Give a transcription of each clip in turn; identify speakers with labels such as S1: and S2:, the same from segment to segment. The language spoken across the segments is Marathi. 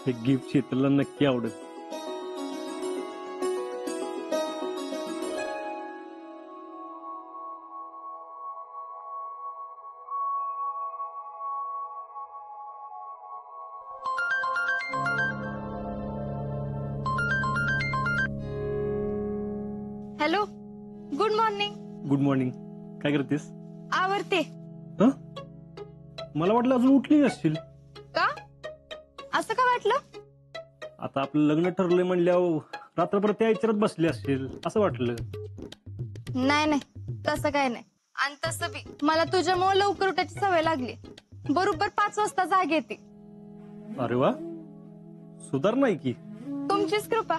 S1: हे गिफ्ट शीतलला नक्की आवडेल.
S2: Hello, good morning.
S1: Good morning. काय करतेस?
S2: आवरते.
S1: मला वाटलं अजून उठली नसशील.
S2: का? असं का वाटलं?
S1: आता आपलं लग्न ठरलंय म्हणल्यावर रात्रभर त्या विचारात बसली असतील असं वाटलं.
S2: नाही नाही, तसं काय नाही. आणि तसं बी मला तुझ्यामुळे लवकर उठायची सवय लागली. बरोबर 5 वाजता जाग येते.
S1: अरे वा, सुधार नाही की.
S2: तुमचीच कृपा.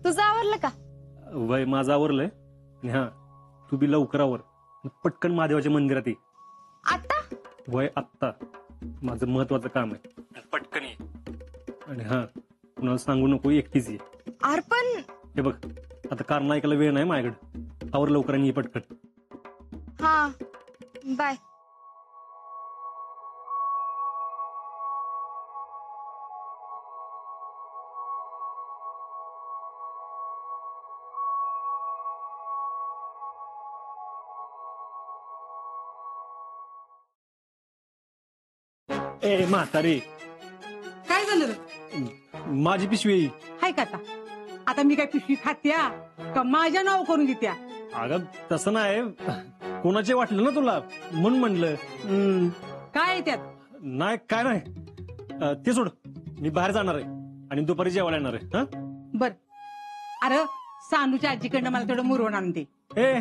S2: तुझं आवरलं का?
S1: वय माझं आवरलंय. हा, तू बी लवकर आवर. पटकन महादेवाच्या मंदिरात ये.
S2: आता?
S1: वय आत्ता. माझं महत्वाचं काम आहे. पटकन ये. आणि हा, कुणाला सांगू नको, एकटीच ये.
S2: पण
S1: हे बघ, आता कारण ऐकायला वेळ नाही माझ्याकडे. आवर लवकर आणि ये पटकन.
S2: हा, बाय.
S1: ए म्हातारे,
S3: काय झालं रे?
S1: माझी पिशवी.
S3: हाय का आता मी काय पिशवी खात्या का माझ्या नाव करून देत्या?
S1: अगं तसं नाही, कोणाचे वाटलं ना तुला म्हणून म्हणलं.
S3: काय आहे त्यात?
S1: नाही काय नाही, ते सोड. मी बाहेर जाणार आहे आणि दुपारी जेवायला येणार आहे. हा,
S3: बर. अरे सानूच्या आजीकडनं मला थोडं मुरवून आणून दे.
S1: ए,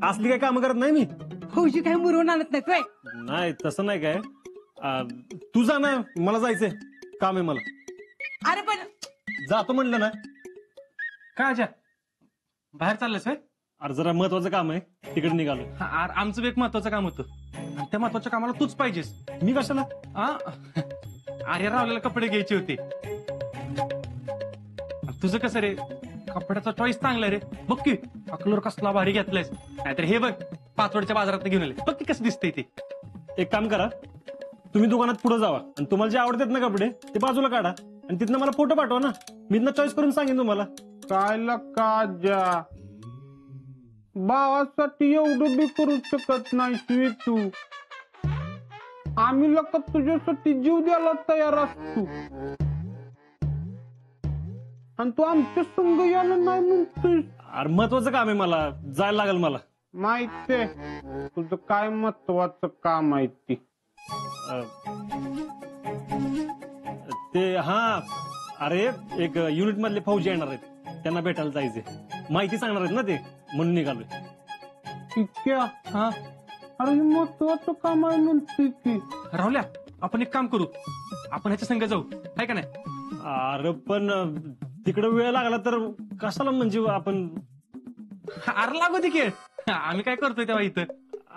S1: असली काय कामं करत नाही मी.
S3: फौजी काय मुरवून आणत नाही तोय?
S1: नाही तसं नाही काय. तू जा ना, मला जायचंय, काम आहे मला.
S3: अरे पण
S1: जातो म्हणलं ना.
S4: काय अजा बाहेर चाललंस?
S1: अरे जरा महत्वाचं काम आहे, तिकडे निघालो.
S4: आमचं एक महत्वाचं काम होतं आणि त्या महत्वाच्या कामाला तूच पाहिजेस.
S1: मी कशाला?
S4: अरे रावलेला कपडे घ्यायचे होते. तुझं कसं रे, कपड्याचा चॉईस चांगला रे. बघ की अकलूर कसला भारी घेतलायस. नाहीतर हे बघ, पाचवडच्या बाजारात घेऊन आले. बघ की कसं दिसतंय ते.
S1: एक काम करा, तुम्ही दुकानात पुढे जावा आणि तुम्हाला जे आवडतात ना कपडे ते बाजूला काढा आणि तिथनं मला फोटो पाठवा ना. मी तिथनं चॉईस करून सांगेन तुम्हाला.
S5: काय लका भावासाठी एवढं बी करू शकत नाही तू. आम्ही लोक तुझ्यासाठी जीव द्यायला तयार असतो आणि तू आमच्या संग यायला नाही म्हणतोय.
S1: अरे महत्वाचं काम आहे, मला जायला लागेल. मला
S5: माहितीये तुझं काय महत्वाचं काम आहे ते.
S1: ते हा, अरे एक युनिट मधले फौजी येणार आहेत, त्यांना भेटायला जायचे. माहिती सांगणार आहेत ना ते, म्हणून निघालोय.
S5: ठीक आहे. अरे महत्वाचं काम आहे म्हणतोय की.
S4: राहुल्या, आपण एक काम करू, आपण ह्याच्या संग जाऊ, आहे का नाही?
S1: अरे पण तिकडे वेळ लागला तर कशाला, म्हणजे आपण.
S4: अरे लागू दे की, आम्ही काय करतोय तेव्हा इथं.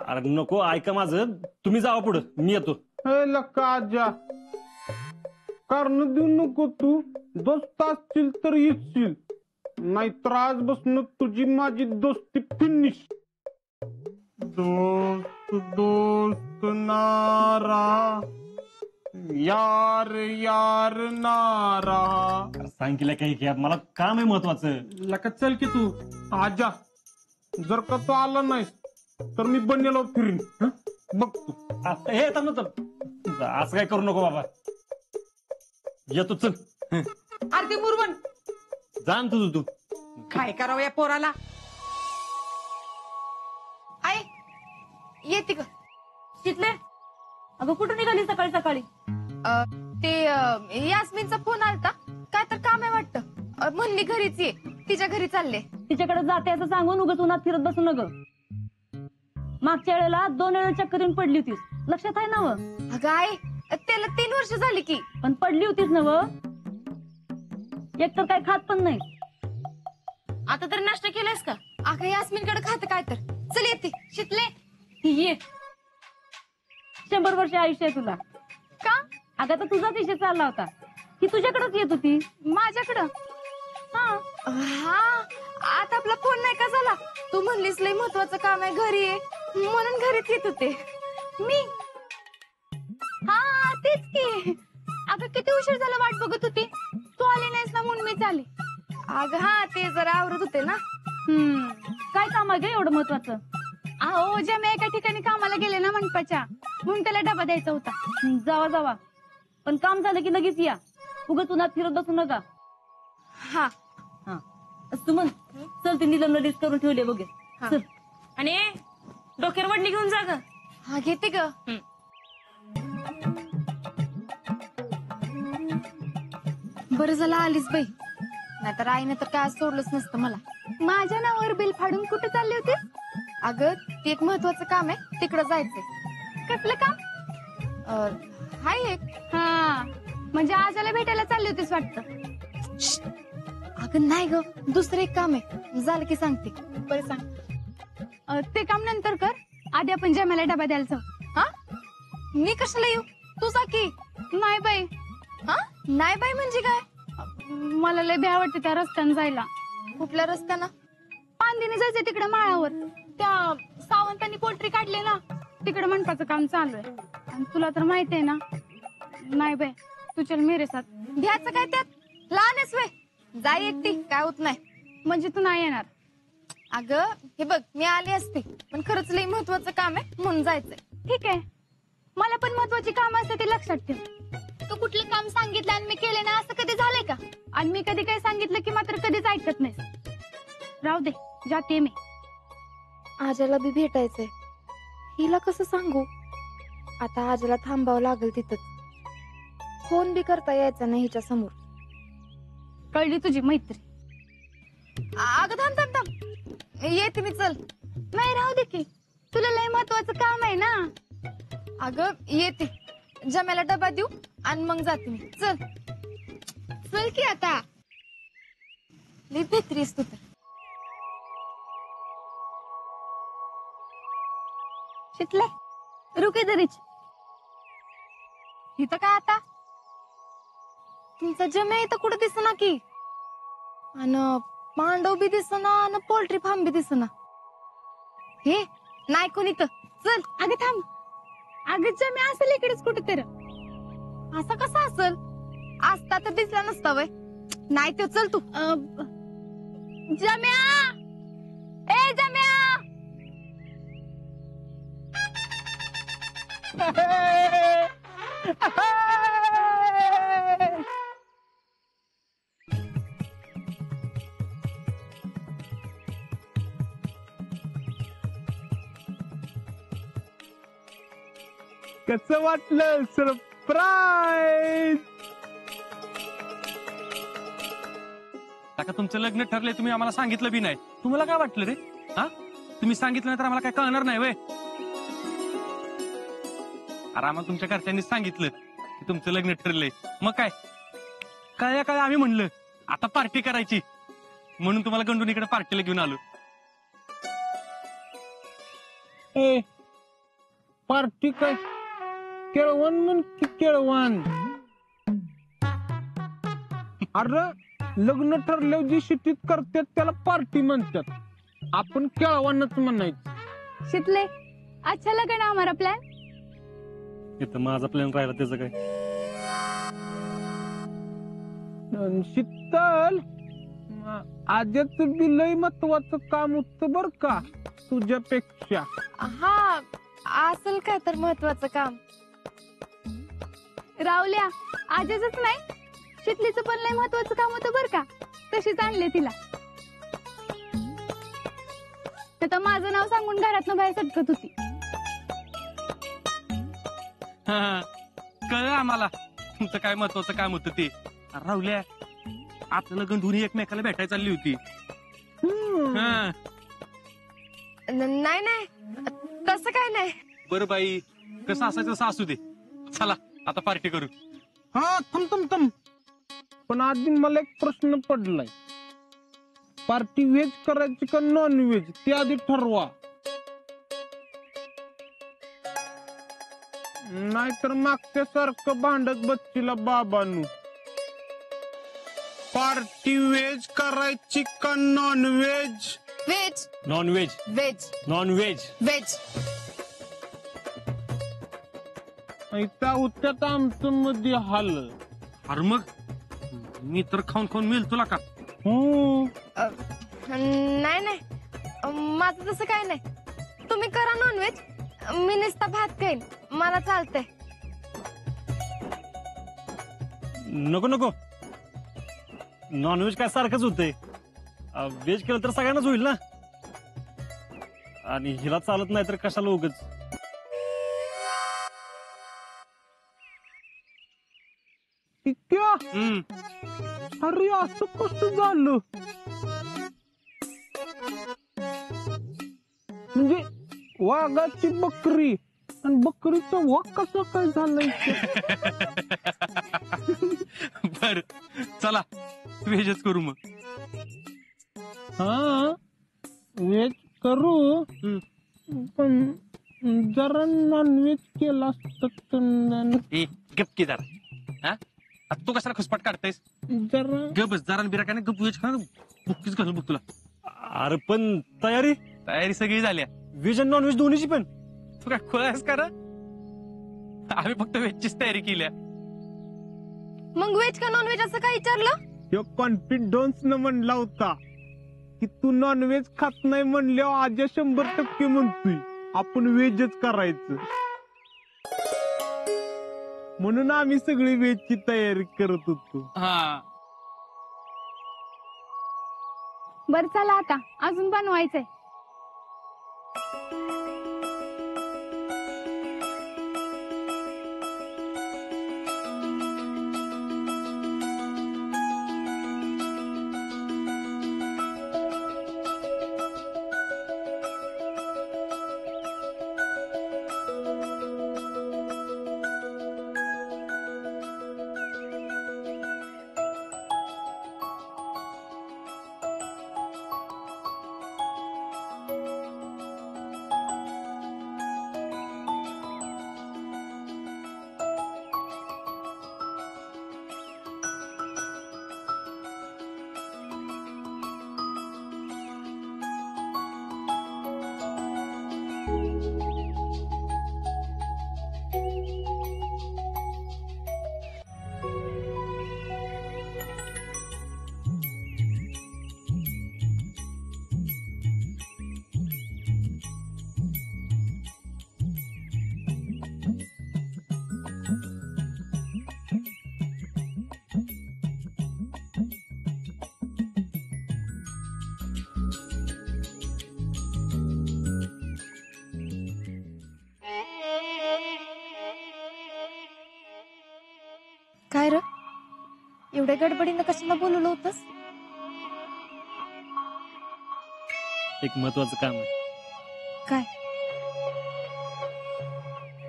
S1: अरे नको, ऐका माझं, तुम्ही जावा पुढं, मी येतो.
S5: हे लका कारण देऊ नको तू. दोस्त असतील तर येशील, नाहीतर आज बसून तुझी माझी दोस्ती फिनिश. दोस्त दोस्त नारा, यार यार नारा.
S1: सांग केलं काही की, मला काम आहे महत्वाचं.
S4: लका चल की तू.
S5: आजा, जर का तू आला नाहीस तर मी बनेलो फिरीन. बघ तू.
S1: हे थांब ना, असं काय करू नको बाबा. येतो, चल.
S3: अरे ते मुरवण
S1: जा ना तुझं तू.
S3: काय करावं या पोराला?
S2: आई येते का? तिथले अगं कुठं निघाली सकाळी सकाळी? ते यास्मिनचा फोन आलता, काय तर काम आहे वाटतं. म्हणली घरीच ये, तिच्या घरी चालले.
S6: तिच्याकडे जाते असं सांगून उगाच उन्हात फिरत बसू नग. मागच्या वेळेला 2 वेळा चक्कर येऊन पडली होतीस, लक्षात आहे ना?
S2: अगं आई, त्याला 3 वर्ष झाली की.
S6: पण पडली होतीस ना व. एक तर काय खात पण नाही.
S2: आता तर नाश्ता केलायस का? अगं यास्मिनकडे खात काय तर. चल येते. शितले
S6: ये, 100 वर्ष आयुष्य आहे तुला.
S2: का?
S6: अगं तर तुझाच विषय चालला होता, ही तुझ्याकडेच येत होती.
S2: माझ्याकडं? हा, आता आपला फोन नाही का झाला? तू म्हणलीस लय महत्वाचं काम आहे, घरी आहे, म्हणून घरीच येत होते मी. हा तेच की. अगं किती उशीर झाला वाट बघत होती. तू आली नाहीस ना म्हणून मी चालली. अगं हा ते जरा आवरत होते ना.
S6: काय काम आहे ग एवढं महत्वाचं?
S2: अहो ज्या मी एका ठिकाणी कामाला गेले ना मंडपाच्या, म्हणून त्याला डबा द्यायचा होता.
S6: जावा जावा, पण काम झालं की लगेच या. उगाच उन्हात फिरत बसू नका.
S2: हा
S6: हा सुमन, चल ते निलम नदीच करून ठेवले बघे.
S2: हा.
S6: चल.
S7: आणि डोक्यावर वडणी घेऊन जा ग.
S2: हा घेते ग. बरं झालं आलीस बाई, नाहीतर आईने तर काय सोडलंच नसतं मला. माझ्या नावावर बिल फाडून कुठे चालली होती? अगं ते एक महत्वाचं काम आहे, तिकडं जायचंय. कसलं काम? हाय एक. हा म्हणजे आजाला भेटायला चालली होतीस वाटतं. अगं नाही ग, दुसरं एक काम आहे, झालं की सांगते. बरं सांग. ते काम नंतर कर, आधी आपण जमाला डबा द्यायला जाऊ. हा मी कशाला येऊ? तू जा की. नाही बाई. हा नाही बाई म्हणजे काय? मला लय भ्या वाटते त्या रस्त्यानं जायला. कुठल्या रस्त्यानं? पांदिनी जायचंय तिकडे माळावर. त्या सावंतांनी पोल्ट्री काढली ना, तिकडे मंडपाचं काम चालू आहे. आणि तुला तर माहित आहे ना. नाही बाई, तू चल मेरे साथ. घ्यायचं काय त्यात? लहानच वे जाई एकटी, काय होत नाही. म्हणजे तू नाही येणार? अगं हे बघ, मी आली असते, पण खरंच लई महत्वाचं काम आहे म्हणून जायचंय. ठीक आहे, मला पण महत्वाची काम असते ते लक्षात ठेव. तू कुठलं काम सांगितलं आणि मी केले ना, असं कधी झालंय का? आणि मी कधी काही सांगितलं की मात्र कधीच ऐकत नाही. राहू दे, जाते मी. आजाला बी भेटायचंय. हिला कसं सांगू? आता आजाला थांबावं लागेल तिथंच. फोन बी करता यायचा नाही हिच्या समोर. कळली तुझी मैत्री. अगं थांब थांब थांब, येते मी. चल. नाही राहू दे की, तुला लय महत्वाचं काम आहे ना. अगं येते, जम्याला डबा देऊ आणि मग जाते मी. चल चल की आता. लय भेटरीस तू तर. शिकले रुके दरीच इथं काय आता? तुमचा जम्या इथं कुठं दिसना की, आणि पांडव बी दिसना आणि पोल्ट्री फार्म बी दिसना. हे नाही कोण इथं. चल. अगं थांब. अगं जम्या असेल इकडेच कुठेतरी. असं कसं असेल? असता तर दिसला नसता वय. नाही तो. चल तू. जम्या, ए जम्या.
S5: कसं वाटलं सरप्राईज?
S4: काका तुमचं लग्न ठरलंय, तुम्ही आम्हाला सांगितलं बी नाही. तुम्हाला काय वाटलं रे? हा तुम्ही सांगितलं नाही तर आम्हाला काय कळणार नाही वय? अरे आम्हाला तुमच्या घरच्यांनी सांगितलं की तुमचं लग्न ठरलंय. मग काय काय काय आम्ही म्हणलं आता पार्टी करायची, म्हणून तुम्हाला गंडून इकडे पार्टीला घेऊन आलो.
S5: ए पार्टी काय? केळवण म्हण की केळवण. अरे लग्न ठरल्यावर जी शिटीत करतात त्याला पार्टी म्हणतात, आपण केळवणच म्हणायचं.
S2: शितले, अच्छा लगा ना हमारा प्लान.
S1: इथं माझा प्लॅन राहिला त्याचं काय?
S5: शीतल, आजच बी लय महत्वाचं काम होतं बर का तुझ्यापेक्षा.
S2: हा असेल काय तर महत्वाचं काम. रावल्या, आजच नाही, शितलीचं पण लय महत्वाचं काम होतं बर का. तशीच आणले तिला. तर माझं नाव सांगून घरातनं बाहेर सटकत होती.
S4: कळलं आम्हाला तुमचं काय महत्वाचं काम होतं ते. राहुल्या, आपल्याला गंधून एकमेकाला भेटायला चालली होती. हा.
S2: नाही नाही, तसं काय नाही.
S4: बरं बाई, कसं असायचं तसं असू दे. चला आता पार्टी करू.
S5: हा थांब, पण आधी मला एक प्रश्न पडलाय. पार्टी व्हेज करायची का नॉन व्हेज ते आधी ठरवा, नाहीतर मागच्या सारखं भांडत बच्चीला बाबांनू. पार्टी व्हेज करायची का non veg?
S2: Veg.
S1: Non veg.
S2: Veg.
S1: Non veg.
S2: Veg.
S5: त्या होत्यात आमचं मध्ये हाल.
S4: अरे मग मी तर खाऊन खाऊन मिळतो तुला का?
S2: नाही नाही, माझं तसं काय नाही. तुम्ही करा नॉनव्हेज, मी नुसता भात खाईन, मला चालतंय.
S1: नको नको, नॉनव्हेज काय सारखंच होतंय. व्हेज केलं तर सगळ्यांनाच होईल ना. आणि हिला चालत नाही तर कशाला उगच.
S5: क्या
S4: हम्म.
S5: अरे असं कसं झालं? म्हणजे वाघाची बकरी आणि बकरीचं वाघ कसं काय झालंय?
S4: बर चला व्हेजच करू मग.
S5: हा व्हेज करू, पण जरा नॉनव्हेज केला असतं
S4: ए गपकी जरा. हा आता तू कशाला खुसपाट काढतायस?
S5: जरा.
S4: गबस जरा बिरा का नाही गप व्हेज खा, बुक्कीच घालून बघ तुला.
S1: अरे पण तयारी
S4: तयारी सगळी झाली.
S1: व्हेज आणि नॉनव्हेज दोन्हीची पण.
S4: तू काय खोळायस का रे? आम्ही फक्त व्हेजचीच तयारी केली.
S2: मग व्हेज का नॉनव्हेज असं काय विचारलं?
S5: तो कॉन्फिडन्स न म्हणला होता की तू नॉनव्हेज खात नाही म्हणल्यावर आज 100% म्हणतोय आपण व्हेजच करायचं. म्हणून आम्ही सगळी व्हेजची तयारी करत होतो.
S4: हा
S2: बरं चला आता अजून बनवायचंय. काय र, एवढ्या गडबडीनं कशाला बोलवलं होतंस?
S1: एक महत्वाचं काम आहे.
S2: काय?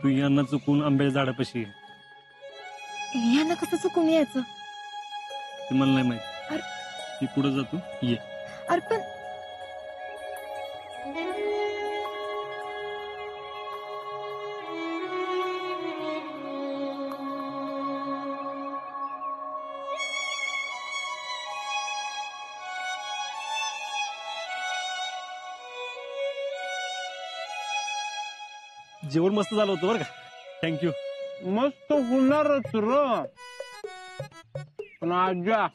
S1: तू यांना चुकून आंब्याच्या झाडापाशी ये.
S2: यांना कसं चुकून यायचं?
S1: ते मला नाही माहिती. मी पुढे जातो, ये.
S2: अरे पण
S1: जेवण मस्त झालं होतं बरं का. थँक्यू.
S5: मस्त होणारच र, पण आज्या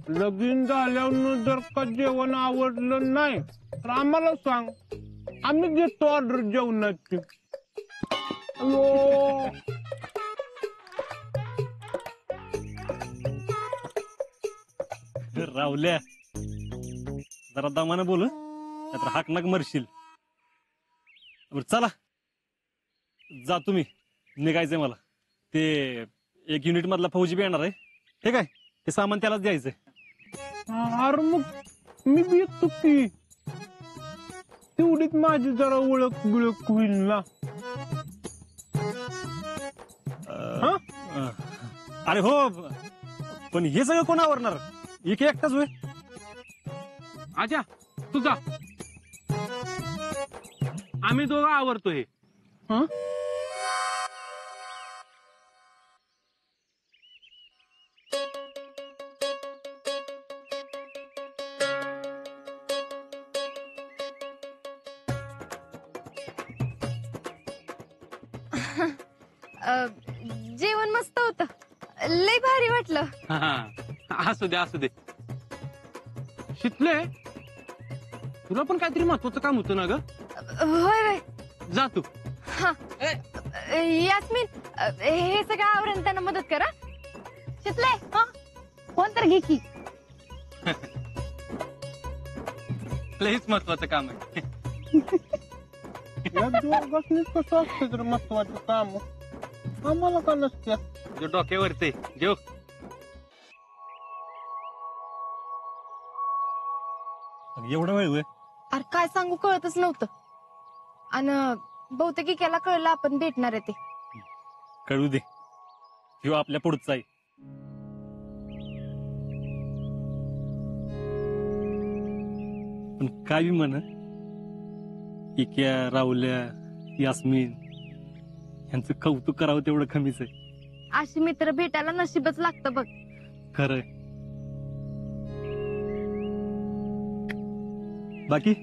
S5: लगीन झाल्यावर जर का जेवण आवडलं नाही तर आम्हाला सांग, आम्ही घेतो ऑर्डर जेवणाची. हॅलो.
S1: रावल्या जरा दमानं बोल, नाहीतर हाक नाक मरशील. बरं चला जा तुम्ही, निघायचंय मला. ते एक युनिट मधला फौजी बी येणार आहे. ठीक आहे, ते सामान त्यालाच द्यायचंय.
S5: अरे मग मी बी येतो की, तेवढीच माझी जरा ओळख बिळख होईल ना.
S1: अरे हो, पण हे सगळं कोण आवरणार? एक एकटाच होय.
S4: आजा तुझा, आम्ही दोघं आवरतो हे.
S5: हं?
S2: जेवण मस्त होतं. लय भारी वाटलं.
S4: हा, असू दे असू दे. शितले, तुला पण काहीतरी महत्वाचं काम होतं ना ग?
S2: होय होय.
S4: जा तू.
S2: यास्मिन, हे सगळं आवरण त्यांना मदत करा. शितले,
S6: कोण तर घे की.
S4: लईच महत्वाचं काम आहे.
S5: या दोघांनी कसं असतं तर महत्वाचं काम आम्हाला का नसत्या?
S4: जो डोक्यावरते जेव.
S1: एवढा वेळ होय?
S2: अरे काय सांगू कळतच नव्हतं. आणि बहुतेक इक्याला कळलं आपण भेटणार आहे ते.
S1: कळू दे, ह्यो आपल्या पुढचा आहे. पण काय बी म्हण, इक्या, राहुल्या, यास्मिन यांचं कौतुक करावं तेवढं कमीच आहे.
S2: अशी मित्र भेटायला नशीबच लागतं बघ.
S1: खरंय. बाकी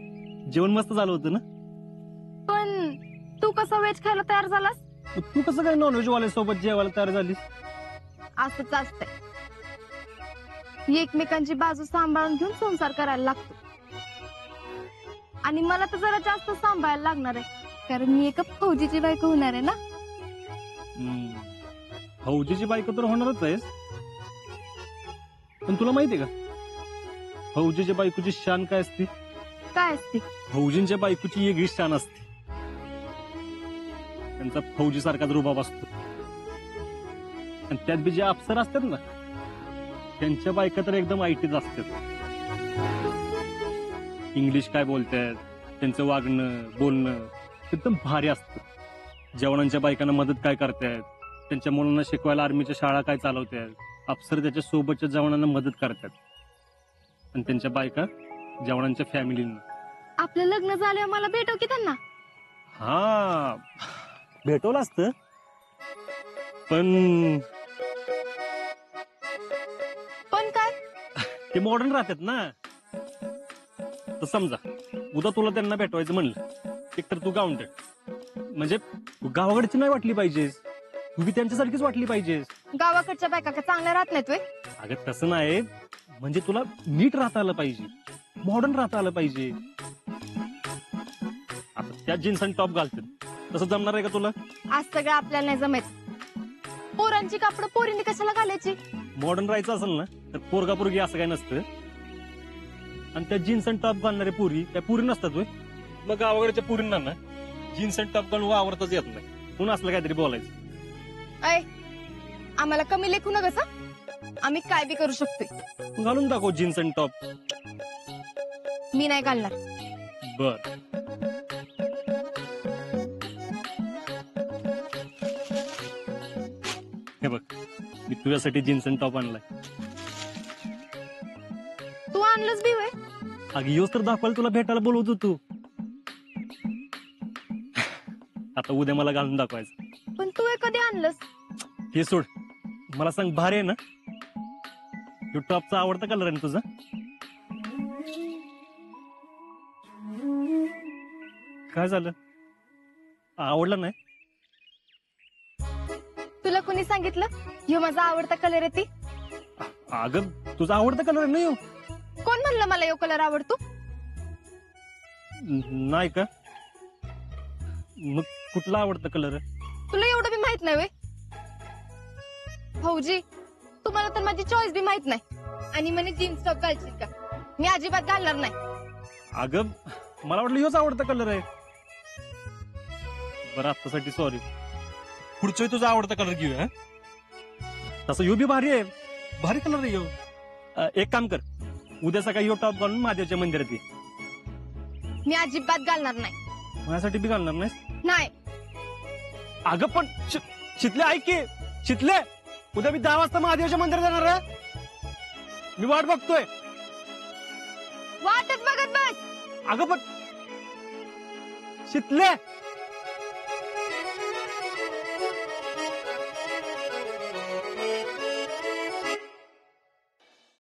S1: जेवण मस्त झालं होतं ना?
S2: पण तू कसा वेज खायला तयार झालास?
S1: मग तू कसं काय नॉनव्हेज वाल्यासोबत जेवायला तयार झालीस?
S2: असंच असतंय, एकमेकांची बाजू सांभाळून घेऊन संसार करायला लागतो. आणि मला तर जरा जास्त सांभाळायला लागणार आहे, कारण मी एका फौजीची बायको होणार आहे ना.
S1: फौजीची बायको तर होणारच आहेस, पण तुला माहितीये का फौजीच्या बायकोची शान काय असते?
S2: काय असते?
S1: फौजींच्या बायकोची वेगळी शान असते. त्यांचा फौजी सारखाच रुबाब असतो. आणि त्यात बी जे अफसर असतात ना, त्यांच्या बायका तर एकदम आयटीच असतात. इंग्लिश काय बोलतात, त्यांचं वागणं बोलणं एकदम भारी असतं. जवानांच्या बायकांना मदत काय करतात, त्यांच्या मुलांना शिकवायला आर्मीच्या शाळा काय चालवतात, अफसर त्याच्या सोबतच्या जवानांना मदत करतात. आणि त्यांच्या बायका जवानांच्या फॅमिलींना.
S2: आपलं लग्न झाल्यावर मला भेटव की त्यांना.
S1: हा, भेटवलं असतं, पण
S2: पण काय?
S1: ते मॉडर्न राहतात ना. तर समजा उद्या तुला त्यांना भेटवायचं म्हणलं, एकतर तू गावंढळ, म्हणजे तू गावाकडची नाही वाटली पाहिजेस, तू बी त्यांच्यासारखीच वाटली पाहिजेस.
S2: गावाकडच्या बायका का चांगल्या राहत नाहीत व्हय?
S1: अगं तसं नाही, म्हणजे तुला नीट राहता आलं पाहिजे, मॉडर्न राहता आलं पाहिजे. आता त्या जीन्स आणि टॉप घालतात, तसं जमणार आहे का तुला?
S2: आज सगळं आपल्याला नाही जमायचं. पोरांची कापड पोरींनी कशाला घालायची?
S1: मॉडर्न राहायचं असेल ना तर पोरगा पोरगी असं काय नसतं. आणि त्या जीन्स आणि टॉप घालणारे पोरी त्या पुरी नसतात होय. मग गावाकडच्या पुरींना ना जीन्स आणि टॉप घालून वावरताच येत नाही, पुन्हा असलं काहीतरी बोलायचं.
S2: अय, आम्हाला कमी लेखू नका सा. आम्ही काय बी करू शकतोय.
S1: घालून दाखव जीन्स आणि टॉप.
S2: मी नाही घालणार.
S1: बर, हे बघ, मी तुझ्यासाठी जीन्स आणि टॉप आणलाय.
S2: तू आणलंच बी व्हय?
S1: अगं योच तर दाखवायला तुला भेटायला बोलवत होतो. आता उद्या मला घालून दाखवायचं.
S2: पण तू हे कधी आणलंस?
S1: हे सोड, मला सांग, भारी आहे ना? ह्यो टॉपचा आवडता कलर आहे ना तुझा? काय झालं, आवडला नाही?
S2: तुला कोणी सांगितलं ह्यो माझा आवडता कलर आहे ती?
S1: अगं तुझा आवडता कलर आहे ना ह्यो?
S2: कोण म्हणलं मला यो कलर आवडतो?
S1: नाही का? मग कुठला आवडता कलर आहे?
S2: तुला एवढं बी माहित नाही व्हय? भाऊजी, तुम्हाला तर माझी चॉईस बी माहित नाही, आणि म्हणे जीन्स टॉप घालशील का? मी अजिबात घालणार नाही.
S1: अगं मला वाटलं ह्योच आवडता कलर आहे. बरं, आत्तासाठी सॉरी. पुढचा तुझा आवडता कलर घेऊया. तसं ह्यो बी भारी आहे, भारी कलर आहे ह्यो. एक काम कर, उद्या सकाळी ह्यो टॉप घालून महादेवच्या मंदिरात ये.
S2: मी अजिबात घालणार नाही.
S1: माझ्यासाठी बी घालणार नाहीस?
S2: नाही.
S1: अगं पण शितले, ऐक की शितले, उद्या मी 10 वाजता महादेवच्या मंदिरात जाणार आहे. मी वाट बघतोय.
S2: वाटच बघत बस.
S1: अगं पण शितले,